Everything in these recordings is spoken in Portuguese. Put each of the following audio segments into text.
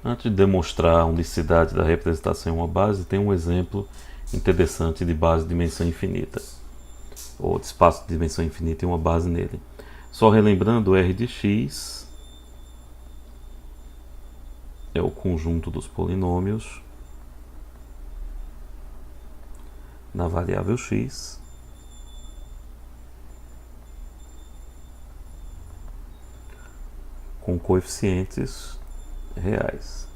Antes de demonstrar a unicidade da representação em uma base, tem um exemplo interessante de base de dimensão infinita, ou de espaço de dimensão infinita e uma base nele. Só relembrando, R de x é o conjunto dos polinômios na variável x com coeficientes reais.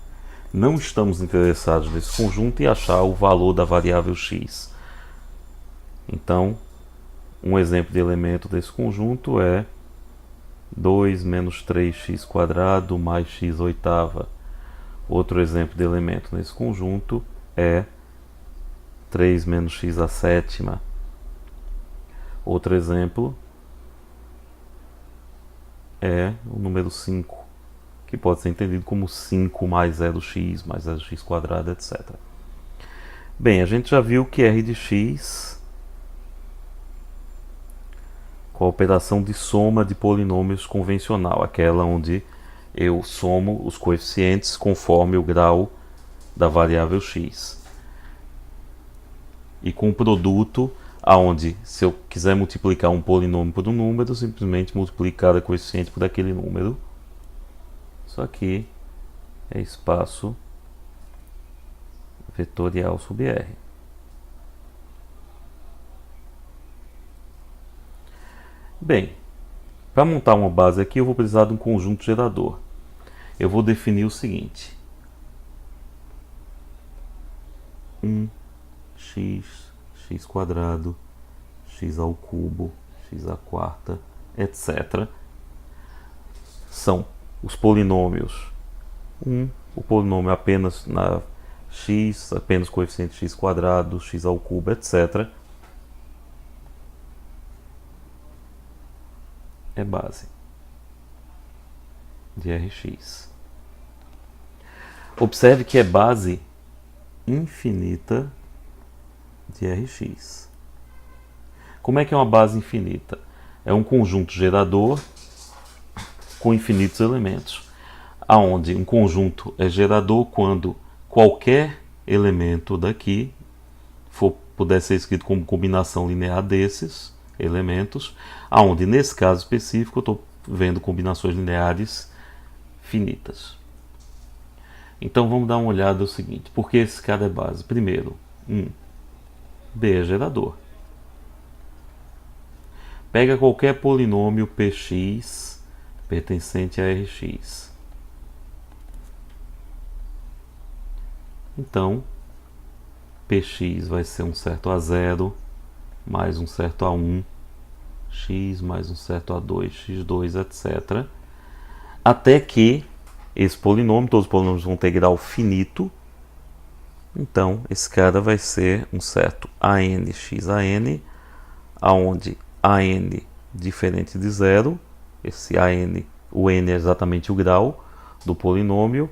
Não estamos interessados nesse conjunto e achar o valor da variável x. Então, um exemplo de elemento desse conjunto é 2 menos 3x² mais x oitava. Outro exemplo de elemento nesse conjunto é 3 menos x à sétima. Outro exemplo é o número 5, que pode ser entendido como 5 mais 0x, mais 0x², etc. Bem, a gente já viu que R de x, com a operação de soma de polinômios convencional, aquela onde eu somo os coeficientes conforme o grau da variável x. E com o produto, aonde se eu quiser multiplicar um polinômio por um número, eu simplesmente multiplico cada coeficiente por aquele número. Isso aqui é espaço vetorial sobre R. Bem, para montar uma base aqui eu vou precisar de um conjunto gerador. Eu vou definir o seguinte: 1x, x², x ao cubo, x à quarta, etc. São os polinômios 1, o polinômio apenas na x, apenas coeficiente x², x ao cubo, etc. É base de Rx. Observe que é base infinita de Rx. Como é que é uma base infinita? É um conjunto gerador com infinitos elementos, aonde um conjunto é gerador quando qualquer elemento daqui puder ser escrito como combinação linear desses elementos, aonde nesse caso específico eu estou vendo combinações lineares finitas. Então vamos dar uma olhada no seguinte: por que esse cara é base? Primeiro, B é gerador. Pega qualquer polinômio px pertencente a Rx. Então, px vai ser um certo a 0, mais um certo a 1, x mais um certo a 2, x2, etc. Até que esse polinômio, todos os polinômios vão ter grau finito. Então, esse cara vai ser um certo an x a n, aonde an diferente de 0, esse an, o n é exatamente o grau do polinômio,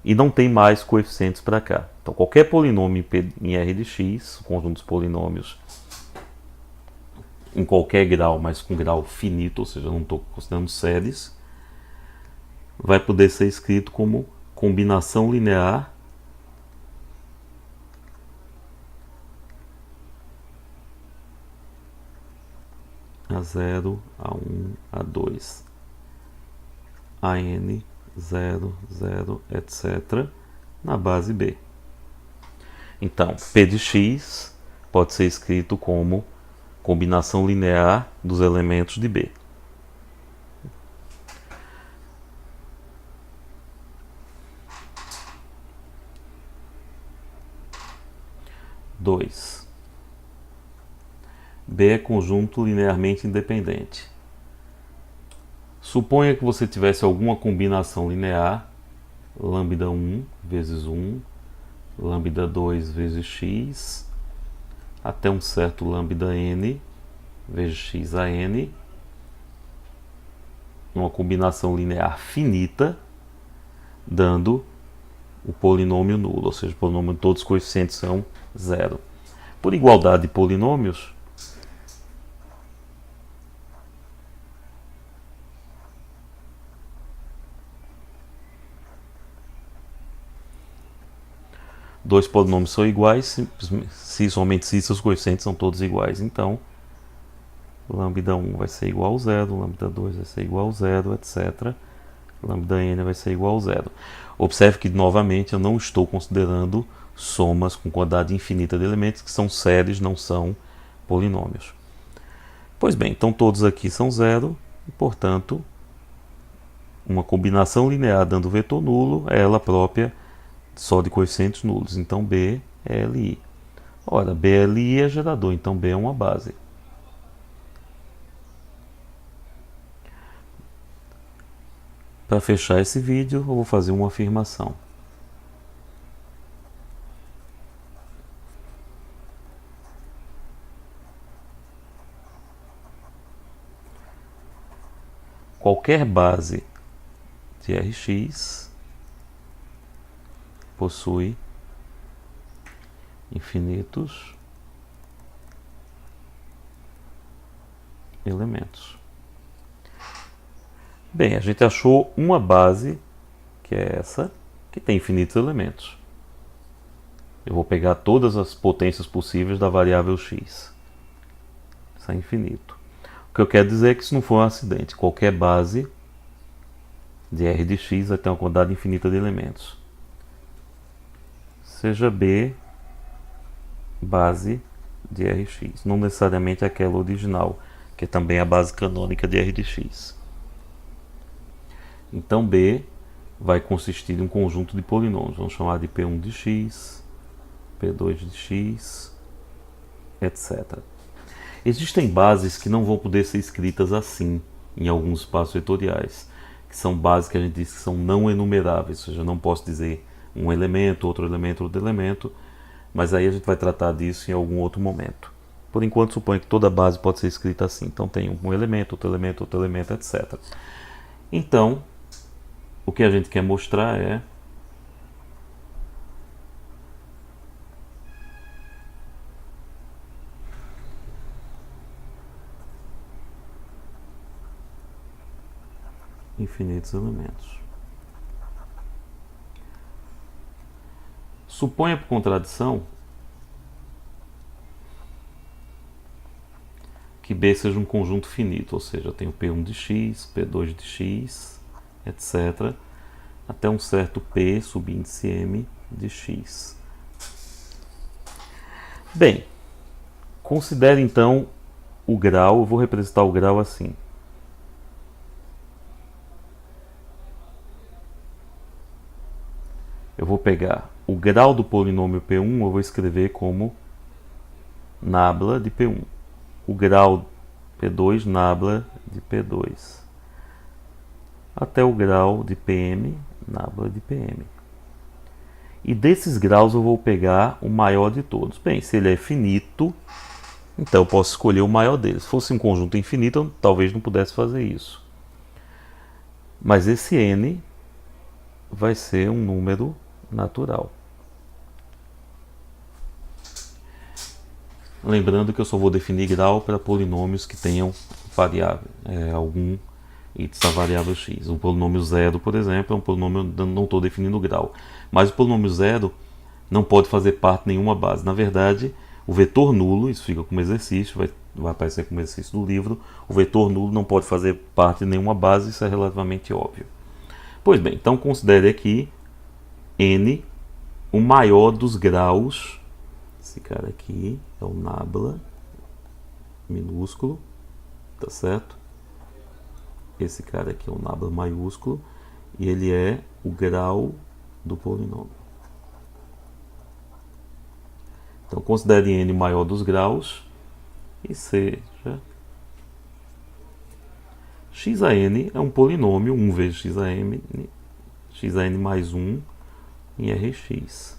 e não tem mais coeficientes para cá. Então, qualquer polinômio em R de x, o conjunto dos polinômios em qualquer grau, mas com grau finito, ou seja, não estou considerando séries, vai poder ser escrito como combinação linear a 0, a 1, a 2, a n, 0, 0, etc., na base B. Então, P de x pode ser escrito como combinação linear dos elementos de B. Dois. B é conjunto linearmente independente. Suponha que você tivesse alguma combinação linear, lambda 1 vezes 1, lambda 2 vezes x, até um certo lambda n vezes x a n, uma combinação linear finita, dando o polinômio nulo, ou seja, o polinômio de todos os coeficientes são zero. Por igualdade de polinômios, dois polinômios são iguais se somente se seus coeficientes são todos iguais. Então, lambda 1 vai ser igual a zero, lambda 2 vai ser igual a zero, etc. Lambda n vai ser igual a zero. Observe que, novamente, eu não estou considerando somas com quantidade infinita de elementos, que são séries, não são polinômios. Pois bem, então todos aqui são zero, e, portanto, uma combinação linear dando vetor nulo é ela própria só de coeficientes nulos. Então, B é Li. Ora, BLI é gerador, então B é uma base. Para fechar esse vídeo, eu vou fazer uma afirmação. Qualquer base de Rx possui infinitos elementos. Bem, a gente achou uma base, que é essa, que tem infinitos elementos. Eu vou pegar todas as potências possíveis da variável x. Isso é infinito. O que eu quero dizer é que isso não foi um acidente. Qualquer base de R de x vai ter uma quantidade infinita de elementos. Seja B base de Rx, não necessariamente aquela original, que é também a base canônica de R de x. Então B vai consistir de um conjunto de polinômios, vamos chamar de P1 de x, P2 de x, etc. Existem bases que não vão poder ser escritas assim em alguns espaços vetoriais, que são bases que a gente diz que são não enumeráveis, ou seja, eu não posso dizer um elemento, outro elemento, mas aí a gente vai tratar disso em algum outro momento. Por enquanto, suponho que toda base pode ser escrita assim. Então tem um elemento, outro elemento, outro elemento, etc. Então, o que a gente quer mostrar é infinitos elementos. Suponha por contradição que B seja um conjunto finito, ou seja, eu tenho P1 de x, P2 de x, etc., até um certo P subíndice M de x. Bem, considere então o grau, eu vou representar o grau assim. Eu vou pegar o grau do polinômio P1, eu vou escrever como nabla de P1. O grau P2, nabla de P2. Até o grau de PM, nabla de PM. E desses graus eu vou pegar o maior de todos. Bem, se ele é finito, então eu posso escolher o maior deles. Se fosse um conjunto infinito, eu talvez não pudesse fazer isso. Mas esse n vai ser um número natural. Lembrando que eu só vou definir grau para polinômios que tenham variável, algum its da variável x. O polinômio zero, por exemplo, é um polinômio, não estou definindo grau. Mas o polinômio zero não pode fazer parte de nenhuma base. Na verdade, o vetor nulo, isso fica como exercício, vai aparecer como exercício do livro, o vetor nulo não pode fazer parte de nenhuma base, isso é relativamente óbvio. Pois bem, então considere aqui n o maior dos graus. Esse cara aqui é o nabla minúsculo, tá certo? Esse cara aqui é o nabla maiúsculo e ele é o grau do polinômio. Então considere n maior dos graus e seja x a n é um polinômio 1 vezes x a n mais 1 em Rx.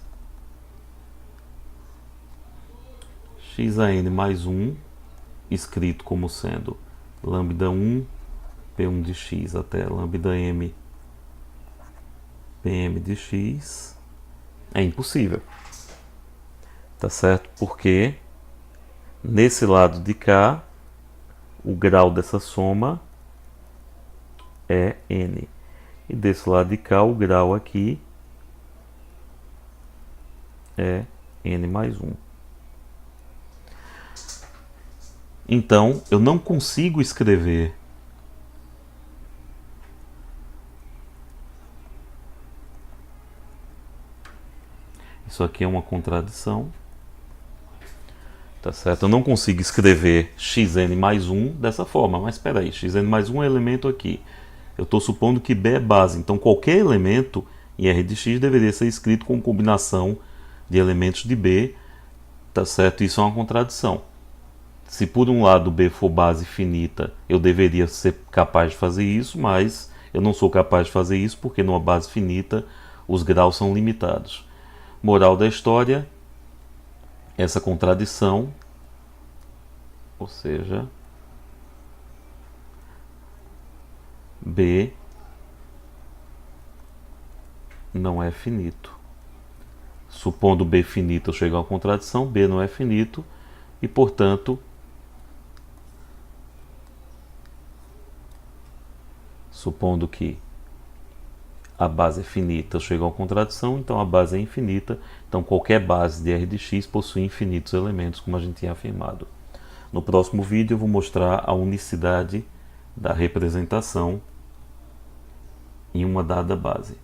X a n mais 1, escrito como sendo lambda 1 P1 de x até lambda m Pm de x, é impossível. Tá certo? Porque nesse lado de cá, o grau dessa soma é n. E desse lado de cá, o grau aqui é n mais 1. Então, eu não consigo escrever isso aqui é uma contradição, tá certo? Eu não consigo escrever xn mais 1 dessa forma, mas espera aí, xn mais 1 é elemento aqui. Eu estou supondo que B é base, então qualquer elemento em R de x deveria ser escrito com combinação de elementos de B, tá certo? Isso é uma contradição. Se por um lado B for base finita, eu deveria ser capaz de fazer isso, mas eu não sou capaz de fazer isso porque numa base finita os graus são limitados. Moral da história, essa contradição, ou seja, B não é finito. Supondo B finito, eu chego a uma contradição, B não é finito e, portanto, supondo que a base é finita, eu chego a uma contradição, então a base é infinita, então qualquer base de R de x possui infinitos elementos, como a gente tinha afirmado. No próximo vídeo eu vou mostrar a unicidade da representação em uma dada base.